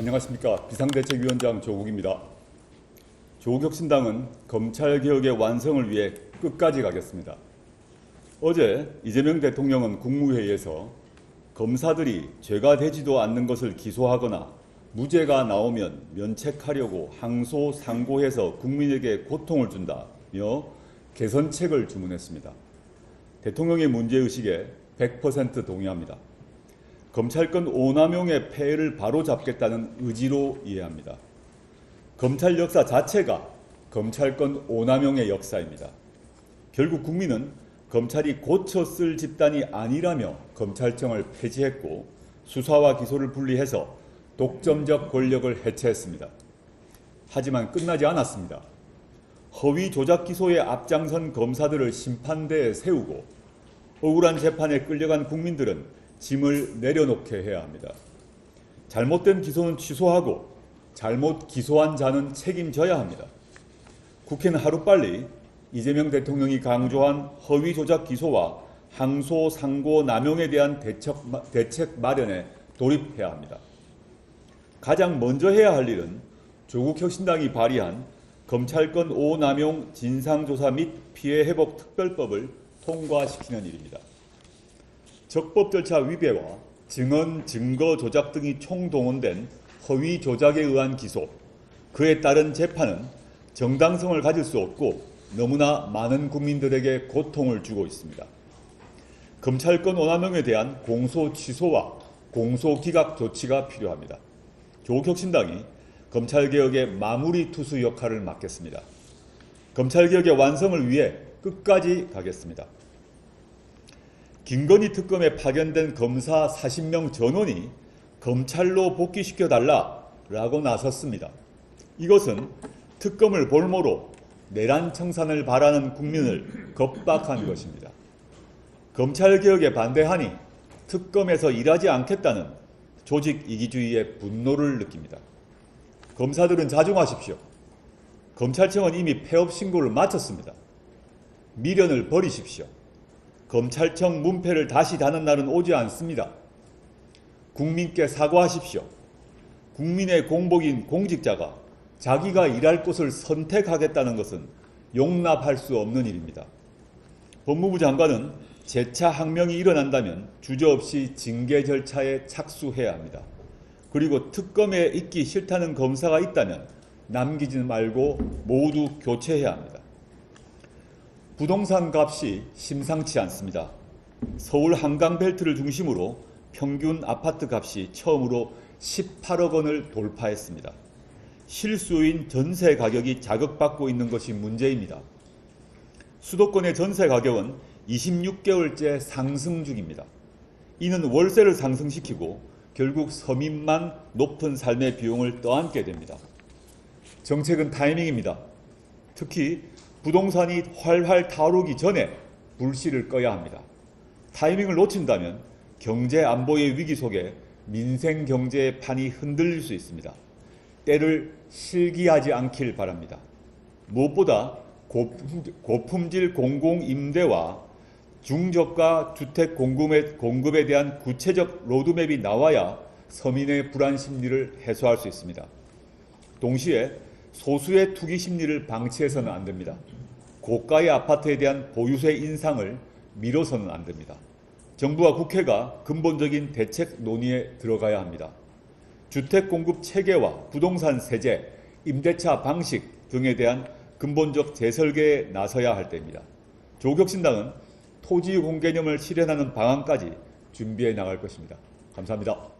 안녕하십니까. 비상대책위원장 조국입니다. 조국혁신당은 검찰개혁의 완성을 위해 끝까지 가겠습니다. 어제 이재명 대통령은 국무회의에서 검사들이 죄가 되지도 않는 것을 기소하거나 무죄가 나오면 면책하려고 항소상고해서 국민에게 고통을 준다며 개선책을 주문했습니다. 대통령의 문제의식에 100% 동의합니다. 검찰권 오남용의 폐해를 바로잡겠다는 의지로 이해합니다. 검찰 역사 자체가 검찰권 오남용의 역사입니다. 결국 국민은 검찰이 고쳐 쓸 집단이 아니라며 검찰청을 폐지했고 수사와 기소를 분리해서 독점적 권력을 해체했습니다. 하지만 끝나지 않았습니다. 허위 조작 기소에 앞장선 검사들을 심판대에 세우고 억울한 재판에 끌려간 국민들은 짐을 내려놓게 해야 합니다. 잘못된 기소는 취소하고 잘못 기소한 자는 책임져야 합니다. 국회는 하루빨리 이재명 대통령이 강조한 허위 조작 기소와 항소, 상고, 남용에 대한 대책 마련에 돌입해야 합니다. 가장 먼저 해야 할 일은 조국혁신당이 발의한 검찰권 오남용 진상조사 및 피해회복 특별법을 통과시키는 일입니다. 적법 절차 위배와 증언, 증거 조작 등이 총동원된 허위 조작에 의한 기소, 그에 따른 재판은 정당성을 가질 수 없고 너무나 많은 국민들에게 고통을 주고 있습니다. 검찰권 오남용에 대한 공소 취소와 공소 기각 조치가 필요합니다. 조국혁신당이 검찰개혁의 마무리 투수 역할을 맡겠습니다. 검찰개혁의 완성을 위해 끝까지 가겠습니다. 김건희 특검에 파견된 검사 40명 전원이 검찰로 복귀시켜달라라고 나섰습니다. 이것은 특검을 볼모로 내란 청산을 바라는 국민을 겁박한 것입니다. 검찰개혁에 반대하니 특검에서 일하지 않겠다는 조직 이기주의의 분노를 느낍니다. 검사들은 자중하십시오. 검찰청은 이미 폐업 신고를 마쳤습니다. 미련을 버리십시오. 검찰청 문패를 다시 다는 날은 오지 않습니다. 국민께 사과하십시오. 국민의 공복인 공직자가 자기가 일할 곳을 선택하겠다는 것은 용납할 수 없는 일입니다. 법무부 장관은 재차 항명이 일어난다면 주저없이 징계 절차에 착수해야 합니다. 그리고 특검에 있기 싫다는 검사가 있다면 남기지 말고 모두 교체해야 합니다. 부동산 값이 심상치 않습니다. 서울 한강벨트를 중심으로 평균 아파트 값이 처음으로 18억 원을 돌파했습니다. 실수요인 전세 가격이 자극받고 있는 것이 문제입니다. 수도권의 전세 가격은 26개월째 상승 중입니다. 이는 월세를 상승시키고 결국 서민만 높은 삶의 비용을 떠안게 됩니다. 정책은 타이밍입니다. 특히 부동산이 활활 타오르기 전에 불씨를 꺼야 합니다. 타이밍을 놓친다면 경제 안보의 위기 속에 민생 경제의 판이 흔들릴 수 있습니다. 때를 실기하지 않길 바랍니다. 무엇보다 고품질 공공임대와 중저가 주택 공급에 대한 구체적 로드맵이 나와야 서민의 불안 심리를 해소할 수 있습니다. 동시에 소수의 투기 심리를 방치해서는 안 됩니다. 고가의 아파트에 대한 보유세 인상을 미뤄서는 안 됩니다. 정부와 국회가 근본적인 대책 논의에 들어가야 합니다. 주택 공급 체계와 부동산 세제, 임대차 방식 등에 대한 근본적 재설계에 나서야 할 때입니다. 조국혁신당은 토지 공개념을 실현하는 방안까지 준비해 나갈 것입니다. 감사합니다.